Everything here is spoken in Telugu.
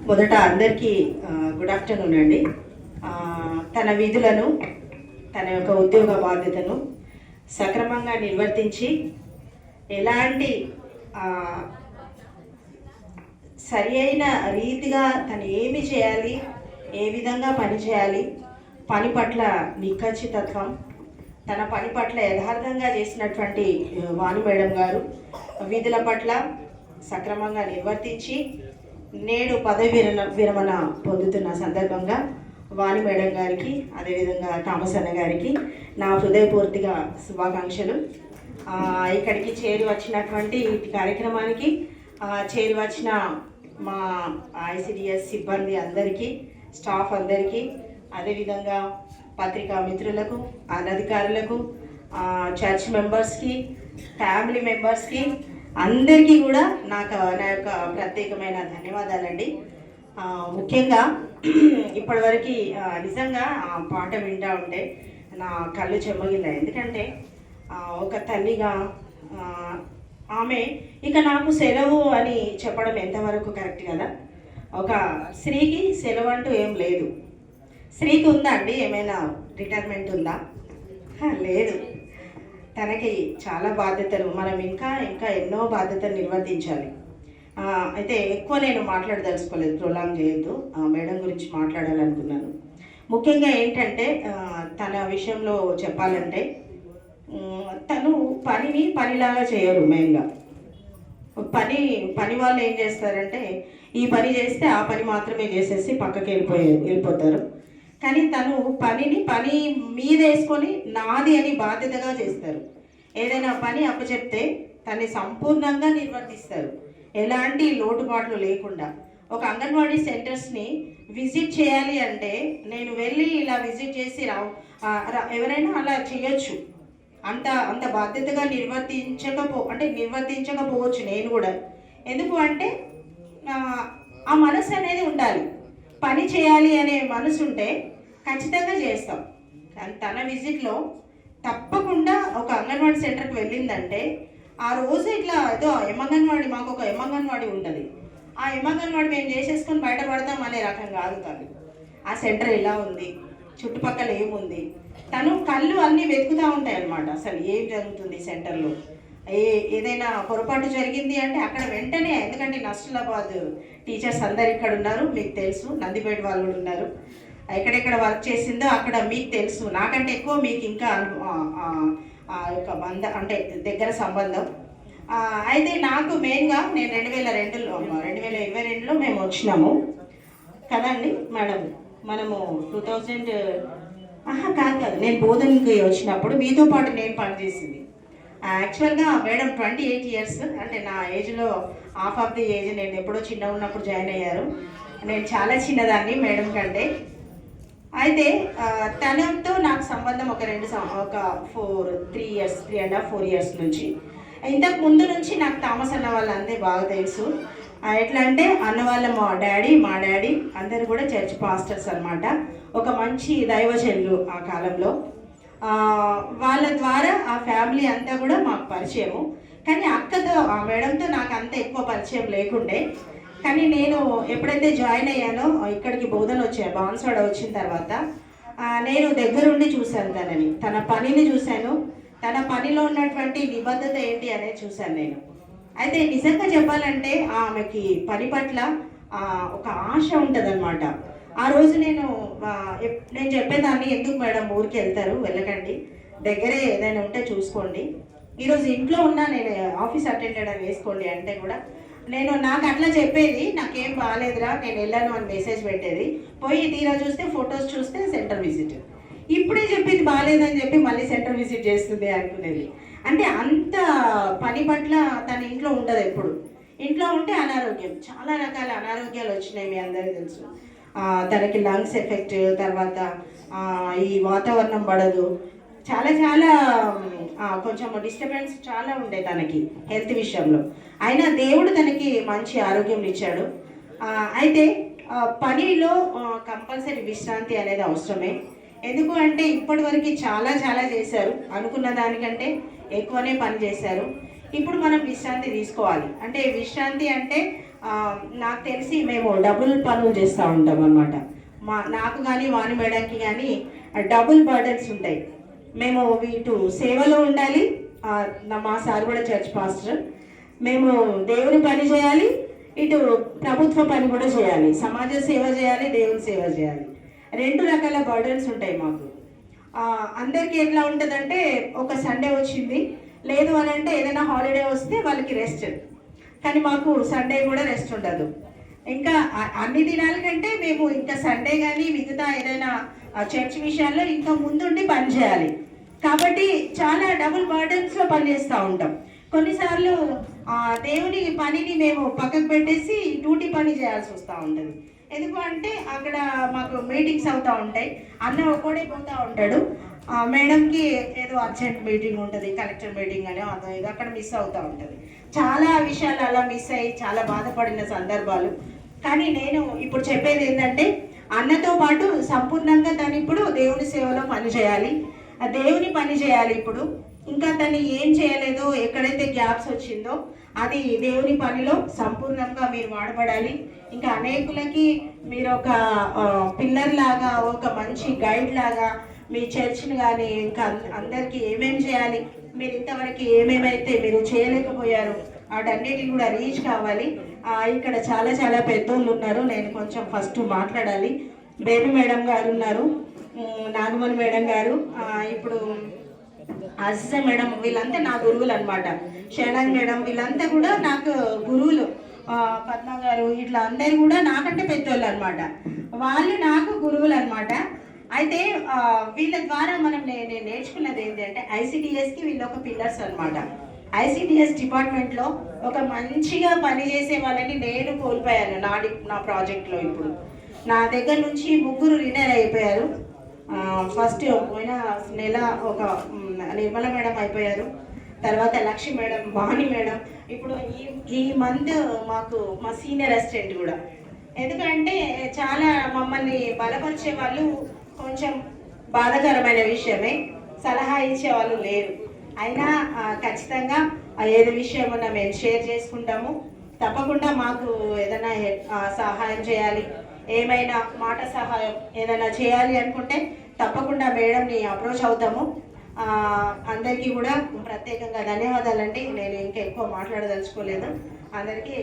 మొదట అందరికీ గుడ్ ఆఫ్టర్నూన్ అండి. తన విధులను, తన యొక్క ఉద్యోగ బాధ్యతను సక్రమంగా నిర్వర్తించి ఎలాంటి సరి అయిన రీతిగా తను ఏమి చేయాలి, ఏ విధంగా పని చేయాలి, పని పట్ల నిఖచ్చితత్వం, తన పని పట్ల యథార్థంగా చేసినటువంటి వాణి మేడం గారు విధుల పట్ల సక్రమంగా నిర్వర్తించి నేడు పదవి విరమణ పొందుతున్న సందర్భంగా వాణి మేడం గారికి, అదేవిధంగా థామస్ అన్న గారికి నా హృదయపూర్తిగా శుభాకాంక్షలు. ఇక్కడికి చేరి వచ్చినటువంటి ఈ కార్యక్రమానికి చేరి వచ్చిన మా ఐసిడిఎస్ సిబ్బంది అందరికీ, స్టాఫ్ అందరికీ, అదేవిధంగా పత్రికా మిత్రులకు, అనధికారులకు, చర్చ్ మెంబర్స్కి, ఫ్యామిలీ మెంబర్స్కి అందరికీ కూడా నా యొక్క ప్రత్యేకమైన ధన్యవాదాలండి. ముఖ్యంగా ఇప్పటివరకు నిజంగా పాట వింటూ ఉంటే నా కళ్ళు చెమ్మగిల్లాయి. ఎందుకంటే ఒక తల్లిగా ఆమె ఇక నాకు సెలవు అని చెప్పడం ఎంతవరకు కరెక్ట్ కదా. ఒక స్త్రీకి సెలవు అంటూ ఏం లేదు. స్త్రీకి ఉందా అండి ఏమైనా రిటైర్మెంట్ ఉందా? లేదు. తనకి చాలా బాధ్యతలు, మనం ఇంకా ఎన్నో బాధ్యతలు నిర్వర్తించాలి. అయితే ఎక్కువ నేను మాట్లాడదలుచుకోలేదు, ప్రొలాంగ్ చేయొద్దు. మేడం గురించి మాట్లాడాలనుకున్నాను. ముఖ్యంగా ఏంటంటే తన విషయంలో చెప్పాలంటే తను పనిలాగా చేయరు. మెయిన్గా పని వాళ్ళు ఏం చేస్తారంటే ఈ పని చేస్తే ఆ పని మాత్రమే చేసేసి పక్కకి వెళ్ళిపోతారు. కానీ తను పని మీద వేసుకొని నాది అని బాధ్యతగా చేస్తారు. ఏదైనా పని అప్పచెప్తే తను సంపూర్ణంగా నిర్వర్తిస్తారు, ఎలాంటి లోటుపాట్లు లేకుండా. ఒక అంగన్వాడీ సెంటర్స్ని విజిట్ చేయాలి అంటే నేను వెళ్ళి ఇలా విజిట్ చేసి ఎవరైనా అలా చేయొచ్చు. అంత బాధ్యతగా నిర్వర్తించకపోవచ్చు నేను కూడా. ఎందుకు అంటే ఆ మనసు అనేది ఉండాలి. పని చేయాలి అనే మనసు ఉంటే ఖచ్చితంగా చేస్తాం. కానీ తన విజిట్లో తప్పకుండా ఒక అంగన్వాడీ సెంటర్కి వెళ్ళిందంటే ఆ రోజు ఇట్లా ఏదో ఎమ్మంగన్వాడి, మాకు ఒక ఎమ్మంగన్వాడి ఉంటుంది, ఆ ఎమ్మంగన్వాడి మేము చేసేసుకొని బయటపడతాం అనే రకం కాదు. తను ఆ సెంటర్ ఎలా ఉంది, చుట్టుపక్కల ఏముంది, తను కళ్ళు అన్నీ వెతుకుతూ ఉంటాయి అన్నమాట. అసలు ఏం జరుగుతుంది సెంటర్లో, ఏదైనా పొరపాటు జరిగింది అంటే అక్కడ వెంటనే, ఎందుకంటే నష్టలాబాద్ టీచర్స్ అందరు ఇక్కడ ఉన్నారు, మీకు తెలుసు, నందిపేట వాళ్ళు కూడా ఉన్నారు, ఎక్కడెక్కడ వర్క్ చేసిందో అక్కడ మీకు తెలుసు, నాకంటే ఎక్కువ మీకు ఇంకా యొక్క అంటే దగ్గర సంబంధం. అయితే నాకు మెయిన్గా నేను 2022లో మేము వచ్చినాము కదండి మేడం. మనము 2000 కాదు, నేను బోధనకి వచ్చినప్పుడు మీతో పాటు నేను పనిచేసింది. యాక్చువల్గా మేడం 28 ఇయర్స్, అంటే నా ఏజ్లో హాఫ్ ఆఫ్ ది ఏజ్. నేను ఎప్పుడో చిన్న ఉన్నప్పుడు జాయిన్ అయ్యారు, నేను చాలా చిన్నదాన్ని మేడం కంటే. అయితే తనతో నాకు సంబంధం ఒక 3.5-4 ఇయర్స్ నుంచి. ఇంతకు ముందు నుంచి నాకు థామస్ అన్న వాళ్ళందరూ బాగా తెలుసు. ఎట్లా అంటే అన్న వాళ్ళ మా డాడీ అందరు కూడా చర్చ్ పాస్టర్స్ అనమాట. ఒక మంచి దైవజనులు ఆ కాలంలో. వాళ్ళ ద్వారా ఆ ఫ్యామిలీ అంతా కూడా మాకు పరిచయము. కానీ అక్కతో, ఆ మేడంతో నాకు అంత ఎక్కువ పరిచయం లేకుండే. కానీ నేను ఎప్పుడైతే జాయిన్ అయ్యానో, ఇక్కడికి బోధన బాన్స్వాడ వచ్చిన తర్వాత నేను దగ్గరుండి చూశాను తనని, తన పనిని చూశాను, తన పనిలో ఉన్నటువంటి నిబద్ధత ఏంటి అనేది చూశాను నేను. అయితే నిజంగా చెప్పాలంటే ఆమెకి పని పట్ల ఒక ఆశ ఉంటుందన్నమాట. ఆ రోజు నేను చెప్పేదాన్ని, ఎందుకు మేడం ఊరికి వెళ్తారు, వెళ్ళకండి, దగ్గరే ఏదైనా ఉంటే చూసుకోండి, ఈరోజు ఇంట్లో ఉన్నా నేను ఆఫీస్ అటెండెడ్ అని వేసుకోండి అంటే కూడా నాకు అట్లా చెప్పేది, నాకేం బాగాలేదురా నేను వెళ్ళాను అని మెసేజ్ పెట్టేది. పోయి తీరా చూస్తే ఫొటోస్ చూస్తే సెంటర్ విజిట్. ఇప్పుడే చెప్పింది బాగాలేదని చెప్పి మళ్ళీ సెంటర్ విజిట్ చేస్తుంది అనుకునేది. అంటే అంత పని పట్ల తన ఇంట్లో ఉండదు. ఎప్పుడు ఇంట్లో ఉంటే అనారోగ్యం, చాలా రకాల అనారోగ్యాలు వచ్చినాయి, మీ అందరికీ తెలుసు. తనకి లంగ్స్ ఎఫెక్ట్, తర్వాత ఈ వాతావరణం పడదు, చాలా కొంచెం డిస్టర్బెన్స్ చాలా ఉండే తనకి హెల్త్ విషయంలో. అయినా దేవుడు తనకి మంచి ఆరోగ్యం ఇచ్చాడు. అయితే పనిలో కంపల్సరీ విశ్రాంతి అనేది అవసరమే. ఎందుకు అంటే ఇప్పటివరకు చాలా చేశారు, అనుకున్న దానికంటే ఎక్కువనే పని చేశారు. ఇప్పుడు మనం విశ్రాంతి తీసుకోవాలి. అంటే విశ్రాంతి అంటే నాకు తెలిసి మేము డబుల్ పనులు చేస్తూ ఉంటాం అనమాట. నాకు కానీ వాణి మేడంకి కానీ డబుల్ బర్డన్స్ ఉంటాయి. మేము ఇటు సేవలో ఉండాలి, మా సార్ కూడా చర్చ్ పాస్టర్, మేము దేవుని పని చేయాలి, ఇటు ప్రభుత్వ పని కూడా చేయాలి, సమాజ సేవ చేయాలి, దేవుని సేవ చేయాలి. 2 రకాల బర్డన్స్ ఉంటాయి మాకు. అందరికీ ఎట్లా ఉంటుందంటే ఒక సండే వచ్చింది లేదు అని అంటే ఏదైనా హాలిడే వస్తే వాళ్ళకి రెస్ట్, కానీ మాకు సండే కూడా రెస్ట్ ఉండదు. ఇంకా అన్ని దినాల కంటే మేము ఇంకా సండే కానీ మిగతా ఏదైనా చర్చ్ విషయాల్లో ఇంకా ముందుండి పని చేయాలి. కాబట్టి చాలా డబుల్ బర్డన్స్లో పనిచేస్తూ ఉంటాం. కొన్నిసార్లు దేవుని పనిని మేము పక్కకు పెట్టేసి డ్యూటీ పని చేయాల్సి వస్తూ ఉంటుంది. ఎందుకు అంటే అక్కడ మాకు మీటింగ్స్ అవుతూ ఉంటాయి, అన్న ఒక్కడే పోతూ ఉంటాడు, మేడంకి ఏదో అర్జెంట్ మీటింగ్ ఉంటుంది, కలెక్టర్ మీటింగ్ అని అదో ఏదో అక్కడ మిస్ అవుతూ ఉంటుంది. చాలా విషయాలు అలా మిస్ అయ్యి చాలా బాధపడిన సందర్భాలు. కానీ నేను ఇప్పుడు చెప్పేది ఏంటంటే అన్నతో పాటు సంపూర్ణంగా తను ఇప్పుడు దేవుని సేవలో పని చేయాలి, దేవుని పని చేయాలి. ఇప్పుడు ఇంకా తను ఏం చేయలేదో, ఎక్కడైతే గ్యాప్స్ వచ్చిందో అది దేవుని పనిలో సంపూర్ణంగా మీరు వాడబడాలి. ఇంకా అనేకులకి మీరు ఒక పిల్లర్ లాగా, ఒక మంచి గైడ్ లాగా మీ చర్చ్ని కానీ ఇంకా అందరికీ ఏమేమి చేయాలి, మీరు ఇంతవరకు ఏమేమైతే మీరు చేయలేకపోయారు వాటన్నిటిని కూడా రీచ్ కావాలి. ఇక్కడ చాలా చాలా పెద్దోళ్ళు ఉన్నారు, నేను కొంచెం ఫస్ట్ మాట్లాడాలి. బేబీ మేడం గారు ఉన్నారు, నాగమణి మేడం గారు, ఇప్పుడు అజిజా మేడం, వీళ్ళంతా నా గురువులు అనమాట. శరణ్ మేడం, వీళ్ళంతా కూడా నాకు గురువులు. పద్మ గారు, ఇట్లా అందరు కూడా నాకంటే పెద్దోళ్ళు అనమాట. వాళ్ళు నాకు గురువులు అనమాట. అయితే వీళ్ళ ద్వారా నేను నేర్చుకున్నది ఏంటంటే ఐసిడిఎస్కి వీళ్ళు ఒక పిల్లర్స్ అనమాట. ఐసిడిఎస్ డిపార్ట్మెంట్లో ఒక మంచిగా పనిచేసే వాళ్ళని నేను కోల్పోయాను నా ప్రాజెక్ట్లో. ఇప్పుడు నా దగ్గర నుంచి 3 రిటైర్ అయిపోయారు. ఫస్ట్ పోయిన నెల ఒక నిర్మల మేడం అయిపోయారు, తర్వాత లక్ష్మి మేడం, వాణి మేడం, ఇప్పుడు ఈ మంత్ మాకు మా సీనియర్ అసిస్టెంట్ కూడా. ఎందుకంటే చాలా మమ్మల్ని బలపరిచే వాళ్ళు కొంచెం బాధాకరమైన విషయమే, సలహా ఇచ్చే వాళ్ళు లేరు. అయినా ఖచ్చితంగా ఏది విషయం ఉన్నా మేము షేర్ చేసుకుంటాము. తప్పకుండా మాకు ఏదైనా సహాయం చేయాలి, ఏమైనా మాట సహాయం ఏదైనా చేయాలి అనుకుంటే తప్పకుండా మేడంని అప్రోచ్ అవుతాము. అందరికీ కూడా ప్రత్యేకంగా ధన్యవాదాలండి. నేను ఇంకా ఎక్కువ మాట్లాడదలుచుకోలేదు. అందరికీ